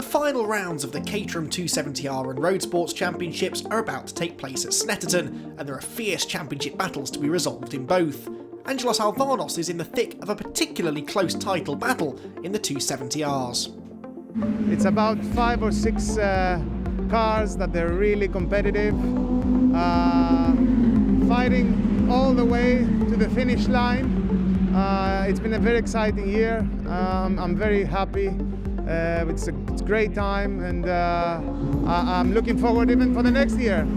final rounds of the Caterham 270R and Roadsports Championships are about to take place at Snetterton, and there are fierce championship battles to be resolved in both. Angelos Alvanos is in the thick of a particularly close title battle in the 270Rs. It's about 5 or 6 cars that they're really competitive, fighting all the way to the finish line. It's been a very exciting year. I'm very happy. It's a great time, and I'm looking forward even for the next year.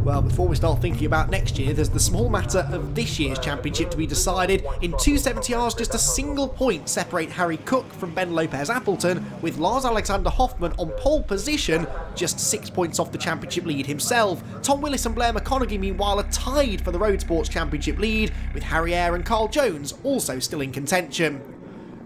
Well, before we start thinking about next year, there's the small matter of this year's championship to be decided. In 270Rs, just a single point separate Harry Cook from Ben Lopez Appleton, with Lars Alexander Hoffmann on pole position, just 6 points off the championship lead himself. Tom Willis and Blair McConaughey, meanwhile, are tied for the Roadsports Championship lead, with Harry Eyre and Carl Jones also still in contention.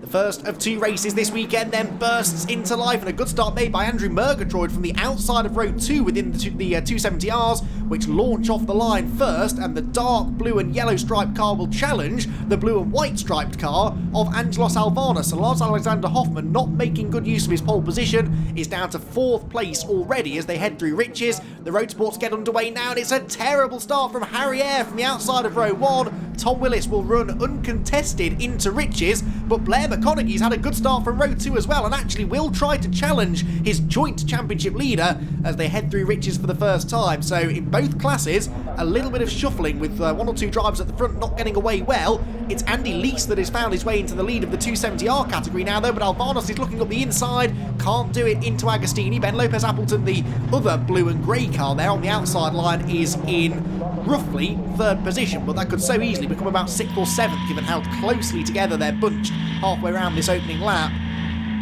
The first of 2 races this weekend then bursts into life, and a good start made by Andrew Murgatroyd from the outside of row 2 within the 270Rs, which launch off the line first, and the dark blue and yellow striped car will challenge the blue and white striped car of Angelos Alvanos. And Lars Alexander Hoffmann, not making good use of his pole position, is down to 4th place already as they head through Riches. The Roadsports get underway now, and it's a terrible start from Harry Eyre from the outside of row 1. Tom Willis will run uncontested into Riches, but Blair McConaughey's had a good start from row 2 as well, and actually will try to challenge his joint championship leader as they head through Riches for the first time. So in both classes, a little bit of shuffling with 1 or 2 drivers at the front not getting away well. It's Andy Leese that has found his way into the lead of the 270R category now though, but Alvanos is looking up the inside, can't do it into Agostini. Ben Lopez Appleton, the other blue and grey car there on the outside line, is in roughly 3rd position, but that could so easily become about 6th or 7th given how closely together they're bunched halfway around this opening lap.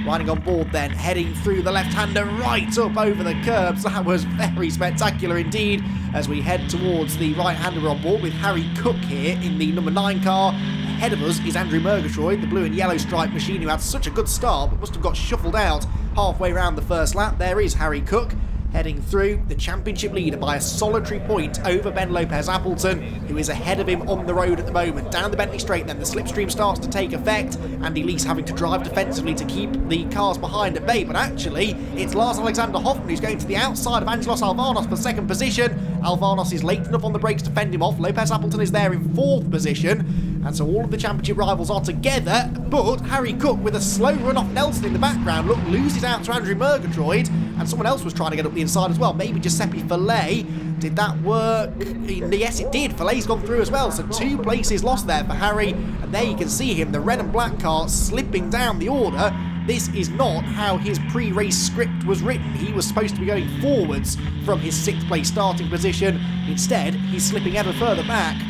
Riding on board then, heading through the left-hander right up over the curbs. That was very spectacular indeed as we head towards the right-hander on board with Harry Cook here in the number 9 car. Ahead of us is Andrew Murgatroyd, the blue and yellow striped machine who had such a good start but must have got shuffled out halfway around the first lap. There is Harry Cook, heading through, the championship leader by a solitary point over Ben Lopez Appleton, who is ahead of him on the road at the moment. Down the Bentley Straight then, the slipstream starts to take effect. Andy Leese having to drive defensively to keep the cars behind at bay, but actually it's Lars Alexander Hoffmann who's going to the outside of Angelos Alvanos for 2nd position. Alvanos is late enough on the brakes to fend him off. Lopez Appleton is there in 4th position, and so all of the championship rivals are together, but Harry Cook, with a slow run off Nelson in the background, loses out to Andrew Murgatroyd, and someone else was trying to get up the inside as well, maybe Giuseppe Fillet. Did that work? Yes, it did. Fillet's gone through as well, so 2 places lost there for Harry, and there you can see him, the red and black car, slipping down the order. This is not how his pre-race script was written. He was supposed to be going forwards from his 6th place starting position. Instead, he's slipping ever further back.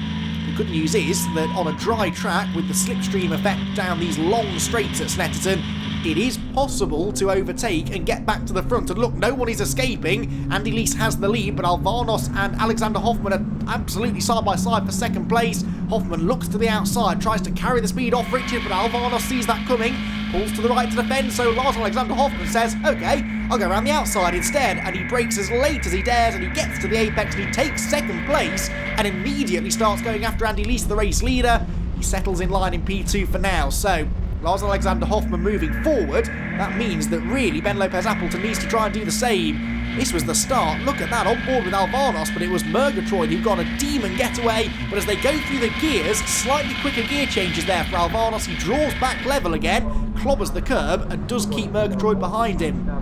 The good news is that on a dry track with the slipstream effect down these long straights at Snetterton, it is possible to overtake and get back to the front. And look, no one is escaping. Andy Leese has the lead, but Alvanos and Alexander Hoffmann are absolutely side by side for 2nd place. Hoffmann looks to the outside, tries to carry the speed off Richard, but Alvanos sees that coming, pulls to the right to defend, so Lars Alexander Hoffmann says, okay, I'll go around the outside instead, and he brakes as late as he dares, and he gets to the apex, and he takes 2nd place, and immediately starts going after Andy Leese, the race leader. He settles in line in P2 for now, so Lars Alexander Hoffmann moving forward. That means that really Ben Lopez Appleton needs to try and do the same. This was the start. Look at that, on board with Alvanos, but it was Murgatroyd who got a demon getaway. But as they go through the gears, slightly quicker gear changes there for Alvanos. He draws back level again, clobbers the curb, and does keep Murgatroyd behind him.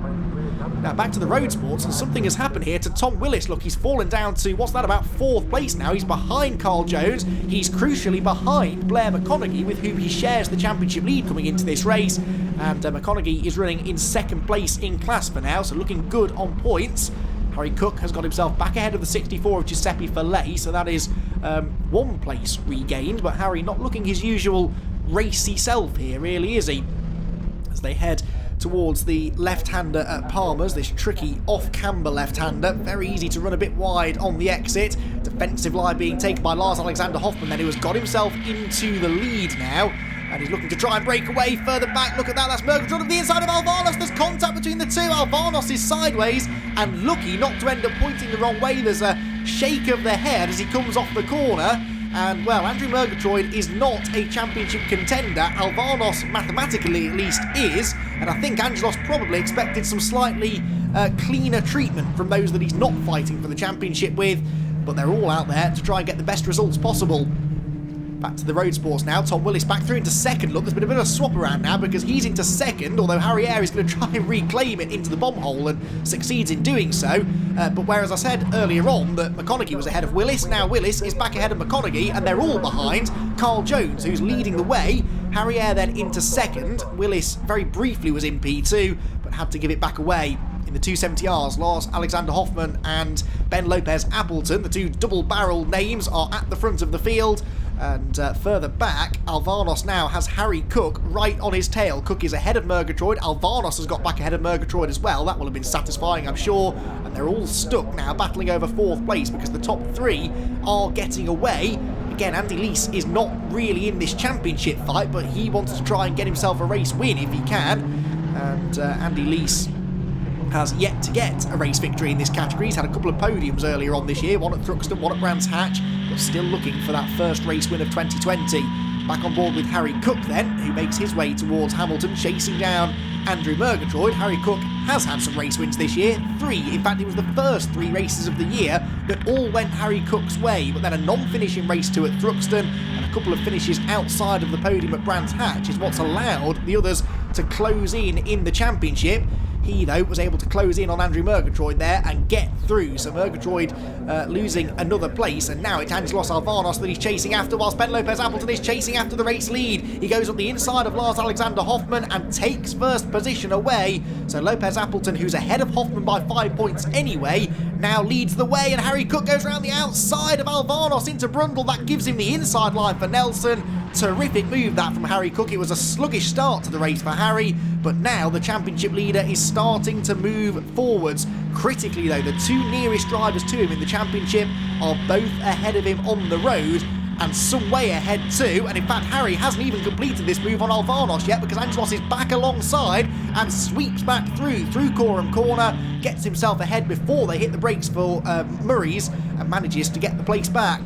Now back to the Roadsports, and something has happened here to Tom Willis. Look, he's fallen down to, what's that, about 4th place now. He's behind Carl Jones. He's crucially behind Blair McConaughey, with whom he shares the championship lead coming into this race. And McConaughey is running in 2nd place in class for now, so looking good on points. Harry Cook has got himself back ahead of the 64 of Giuseppe Fillet, so that is 1 place regained. But Harry not looking his usual racy self here, really, is he? As they head towards the left-hander at Palmer's, this tricky off-camber left-hander, very easy to run a bit wide on the exit. Defensive line being taken by Lars Alexander Hoffmann then, who has got himself into the lead now, and he's looking to try and break away further back. Look at that, that's Murgatroyd on the inside of Alvanos. There's contact between the two. Alvanos is sideways and lucky not to end up pointing the wrong way. There's a shake of the head as he comes off the corner, And, well, Andrew Murgatroyd is not a championship contender. Alvanos, mathematically at least, is. And I think Angelos probably expected some slightly cleaner treatment from those that he's not fighting for the championship with. But they're all out there to try and get the best results possible. Back to the road sports now. Tom Willis back through into second. Look, there's been a bit of a swap around now because he's into second, although Harry Eyre is going to try and reclaim it into the bomb hole and succeeds in doing so. But whereas I said earlier on that McConaughey was ahead of Willis, now Willis is back ahead of McConaughey and they're all behind Carl Jones, who's leading the way. Harry Eyre then into second. Willis very briefly was in P2, but had to give it back away. In the 270Rs, Lars Alexander Hoffman and Ben Lopez Appleton, the two double-barreled names, are at the front of the field. And further back, Alvanos now has Harry Cook right on his tail. Cook is ahead of Murgatroyd. Alvanos has got back ahead of Murgatroyd as well. That will have been satisfying, I'm sure. And they're all stuck now, battling over fourth place because the top three are getting away. Again, Andy Leese is not really in this championship fight, but he wants to try and get himself a race win if he can. And Andy Leese has yet to get a race victory in this category. He's had a couple of podiums earlier on this year, one at Thruxton, one at Brands Hatch, but still looking for that first race win of 2020. Back on board with Harry Cook then, who makes his way towards Hamilton, chasing down Andrew Murgatroyd. Harry Cook has had some race wins this year, 3. In fact, it was the first 3 races of the year that all went Harry Cook's way, but then a non-finish in race 2 at Thruxton and a couple of finishes outside of the podium at Brands Hatch is what's allowed the others to close in the championship. He, though, was able to close in on Andrew Murgatroyd there and get through. So Murgatroyd losing another place, and now it's Angelos Alvanos that he's chasing after, whilst Ben Lopez Appleton is chasing after the race lead. He goes up the inside of Lars Alexander Hoffman and takes first position away. So Lopez Appleton, who's ahead of Hoffman by 5 points anyway, now leads the way, and Harry Cook goes around the outside of Alvanos into Brundle. That gives him the inside line for Nelson. Terrific move that from Harry Cook. It was a sluggish start to the race for Harry, but now the championship leader is starting to move forwards. Critically though, the 2 nearest drivers to him in the championship are both ahead of him on the road, and some way ahead too. And in fact, Harry hasn't even completed this move on Alvanos yet, because Angelos is back alongside and sweeps back through Coram Corner, gets himself ahead before they hit the brakes for Murray's, and manages to get the place back.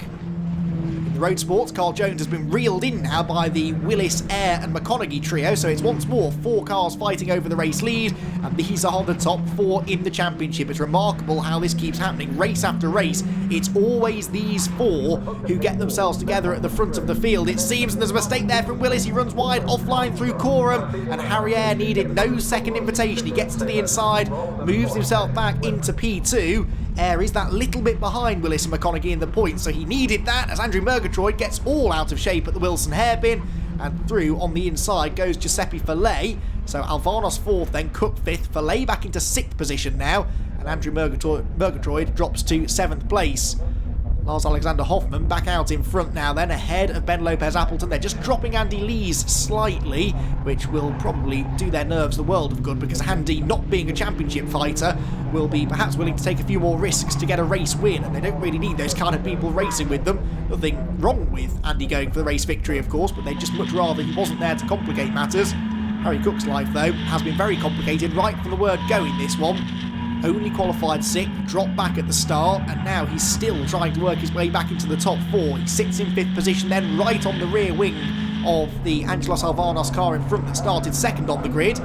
Road Sports, Carl Jones has been reeled in now by the Willis, Eyre and McConaughey trio, so it's once more 4 cars fighting over the race lead, and these are the top 4 in the championship. It's remarkable how this keeps happening race after race. It's always these 4 who get themselves together at the front of the field, it seems, and there's a mistake there from Willis. He runs wide offline through Coram, and Harry Eyre needed no second invitation. He gets to the inside, moves himself back into P2. Eyre is that little bit behind Willis and McConaughey in the points, so he needed that as Andrew Murgatroyd gets all out of shape at the Wilson hairpin, and through on the inside goes Giuseppe Fillet. So Alvanos 4th, then Cook 5th, Fillet back into 6th position now, and Andrew Murgatroyd drops to 7th place. Lars Alexander Hoffman back out in front now then, ahead of Ben Lopez Appleton. They're just dropping Andy Lees slightly, which will probably do their nerves the world of good, because Andy, not being a championship fighter, will be perhaps willing to take a few more risks to get a race win, and they don't really need those kind of people racing with them. Nothing wrong with Andy going for the race victory, of course, but they'd just much rather he wasn't there to complicate matters. Harry Cook's life, though, has been very complicated right from the word go in this one. Only qualified 6th, dropped back at the start, and now he's still trying to work his way back into the top 4. He sits in 5th position then, right on the rear wing of the Angelos Alvanos car in front that started 2nd on the grid.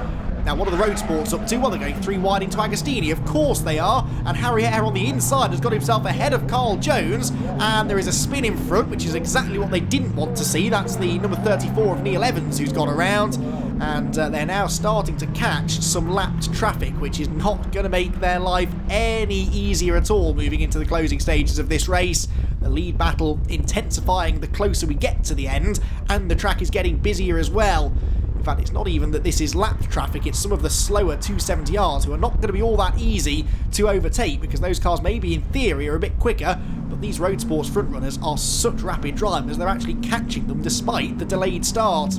Now, what are the Road Sports up to? Well, they're going 3 wide into Agostini. Of course they are. And Harry Eyre on the inside has got himself ahead of Carl Jones. And there is a spin in front, which is exactly what they didn't want to see. That's the number 34 of Neil Evans who's gone around. And they're now starting to catch some lapped traffic, which is not going to make their life any easier at all moving into the closing stages of this race. The lead battle intensifying the closer we get to the end, and the track is getting busier as well. In fact, it's not even that this is lapped traffic, it's some of the slower 270Rs who are not going to be all that easy to overtake, because those cars maybe in theory are a bit quicker, but these Road Sports frontrunners are such rapid drivers they're actually catching them despite the delayed start.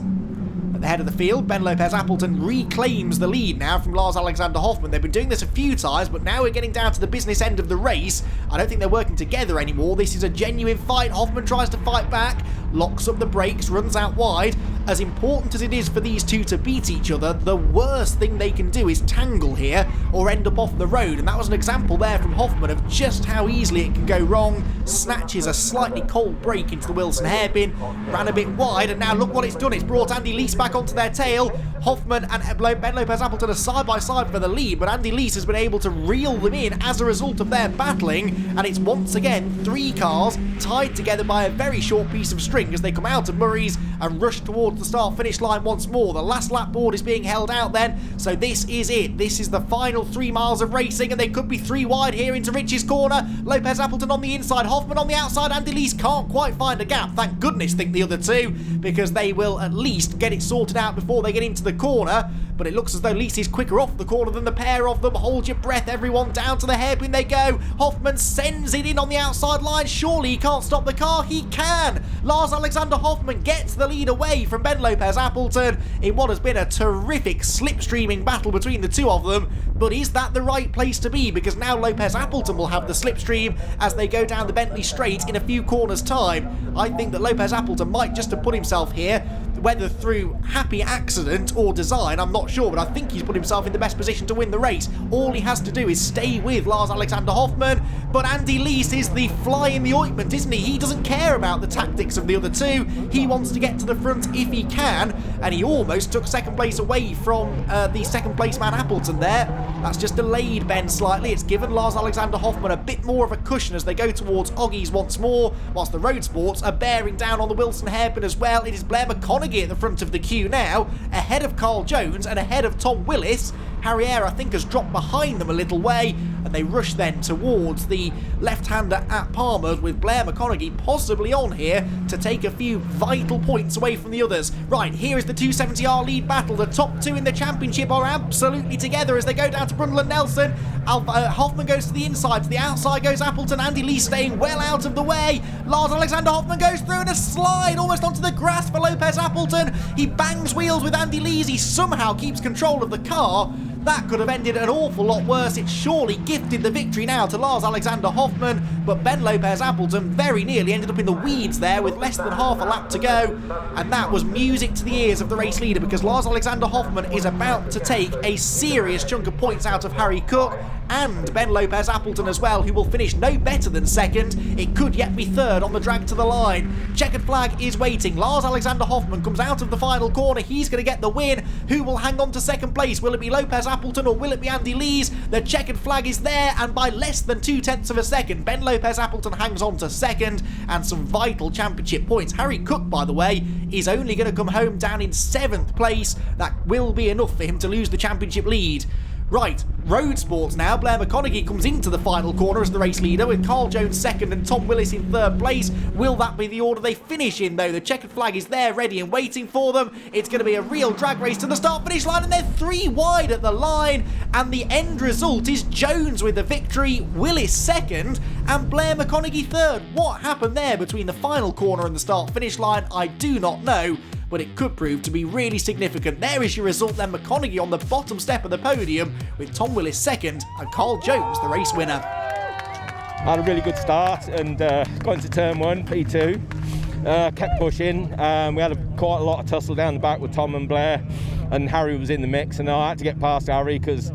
At the head of the field, Ben Lopez Appleton reclaims the lead now from Lars Alexander Hoffman. They've been doing this a few times, but now we're getting down to the business end of the race. I don't think they're working together anymore. This is a genuine fight. Hoffman tries to fight back, locks up the brakes, runs out wide. As important as it is for these two to beat each other, the worst thing they can do is tangle here, or end up off the road, and that was an example there from Hoffman of just how easily it can go wrong. Snatches a slightly cold break into the Wilson hairpin, ran a bit wide, and now look what it's done. It's brought Andy Lease back onto their tail. Hoffman and Ben Lopez Appleton are side by side for the lead, but Andy Lease has been able to reel them in as a result of their battling, and it's once again 3 cars tied together by a very short piece of string as they come out of Murray's and rush towards the start-finish line once more. The last lap board is being held out then, so this is it. This is the final 3 miles of racing, and they could be 3 wide here into Rich's corner. Lopez Appleton on the inside, Hoffman on the outside. Andy Lease can't quite find a gap. Thank goodness, think the other two, because they will at least get it sorted out before they get into the corner. But it looks as though Lease is quicker off the corner than the pair of them. Hold your breath, everyone. Down to the hairpin they go. Hoffman sends it in on the outside line. Surely he can't stop the car. He can. Lars Alexander Hoffman gets the lead away from Ben Lopez Appleton in what has been a terrific slipstreaming battle between the two of them. But is that the right place to be? Because now Lopez Appleton will have the slipstream as they go down the Bentley Straight in a few corners' time. I think that Lopez Appleton might just have put himself here, whether through happy accident or design, I'm not sure, but I think he's put himself in the best position to win the race. All he has to do is stay with Lars Alexander Hoffman, but Andy Lease is the fly in the ointment, isn't he? He doesn't care about the tactics of the other two. He wants to get to the front if he can, and he almost took second place away from the second place man Appleton there. That's just delayed Ben slightly. It's given Lars Alexander Hoffman a bit more of a cushion as they go towards Oggies once more, whilst the Roadsports are bearing down on the Wilson hairpin as well. It is Blair McConaughey at the front of the queue now, ahead of Carl Jones and ahead of Tom Willis. Harrier, I think, has dropped behind them a little way, and they rush then towards the left-hander at Palmer, with Blair McConaughey possibly on here to take a few vital points away from the others. Right, here is the 270R lead battle. The top 2 in the championship are absolutely together as they go down to Brundle and Nelson. Hoffman goes to the inside, to the outside goes Appleton. Andy Lee staying well out of the way. Lars Alexander Hoffman goes through in a slide almost onto the grass for Lopez Appleton. He bangs wheels with Andy Lees. He somehow keeps control of the car. That could have ended an awful lot worse. It surely gifted the victory now to Lars Alexander Hoffman, but Ben Lopez Appleton very nearly ended up in the weeds there with less than half a lap to go, and that was music to the ears of the race leader, because Lars Alexander Hoffman is about to take a serious chunk of points out of Harry Cook and Ben Lopez Appleton as well, who will finish no better than second. It could yet be third on the drag to the line. Checkered flag is waiting. Lars Alexander Hoffman comes out of the final corner. He's going to get the win. Who will hang on to second place? Will it be Lopez Appleton or will it be Andy Lees? The checkered flag is there, and by less than 0.2 of a second, Ben Lopez Appleton hangs on to second, and some vital championship points. Harry Cook, by the way, is only going to come home down in 7th place. That will be enough for him to lose the championship lead. Right, Roadsports now. Blair McConaughey comes into the final corner as the race leader, with Carl Jones second and Tom Willis in third place. Will that be the order they finish in, though? The checkered flag is there, ready and waiting for them. It's going to be a real drag race to the start-finish line, and they're 3 wide at the line, and the end result is Jones with the victory, Willis second, and Blair McConaughey third. What happened there between the final corner and the start-finish line, I do not know, but it could prove to be really significant. There is your result then. McConaughey on the bottom step of the podium, with Tom Willis second and Carl Jones the race winner. I had a really good start and got into turn 1, P2, kept pushing. We had quite a lot of tussle down the back with Tom and Blair, and Harry was in the mix, and I had to get past Harry because,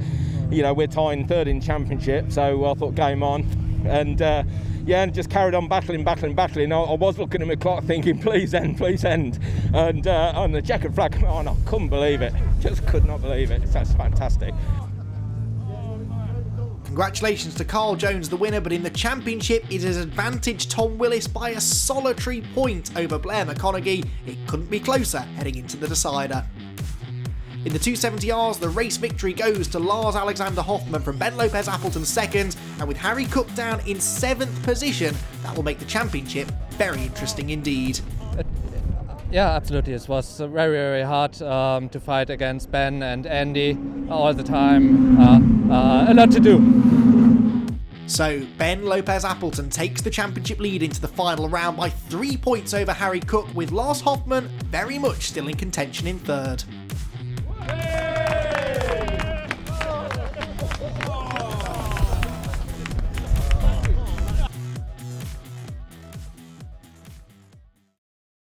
you know, we're tying third in championship, so I thought game on. And and just carried on battling. I was looking at my clock thinking, please end. And on the checkered flag come on, I couldn't believe it. Just could not believe it. That's fantastic. Congratulations to Carl Jones, the winner, but in the championship it has advantaged Tom Willis by a solitary point over Blair McConaughey. It couldn't be closer heading into the decider. In the 270Rs, the race victory goes to Lars Alexander Hoffman from Ben Lopez Appleton second, and with Harry Cook down in 7th position, that will make the championship very interesting indeed. Yeah, absolutely. It was very, very hard to fight against Ben and Andy all the time. A lot to do. So, Ben Lopez Appleton takes the championship lead into the final round by 3 points over Harry Cook, with Lars Hoffman very much still in contention in third.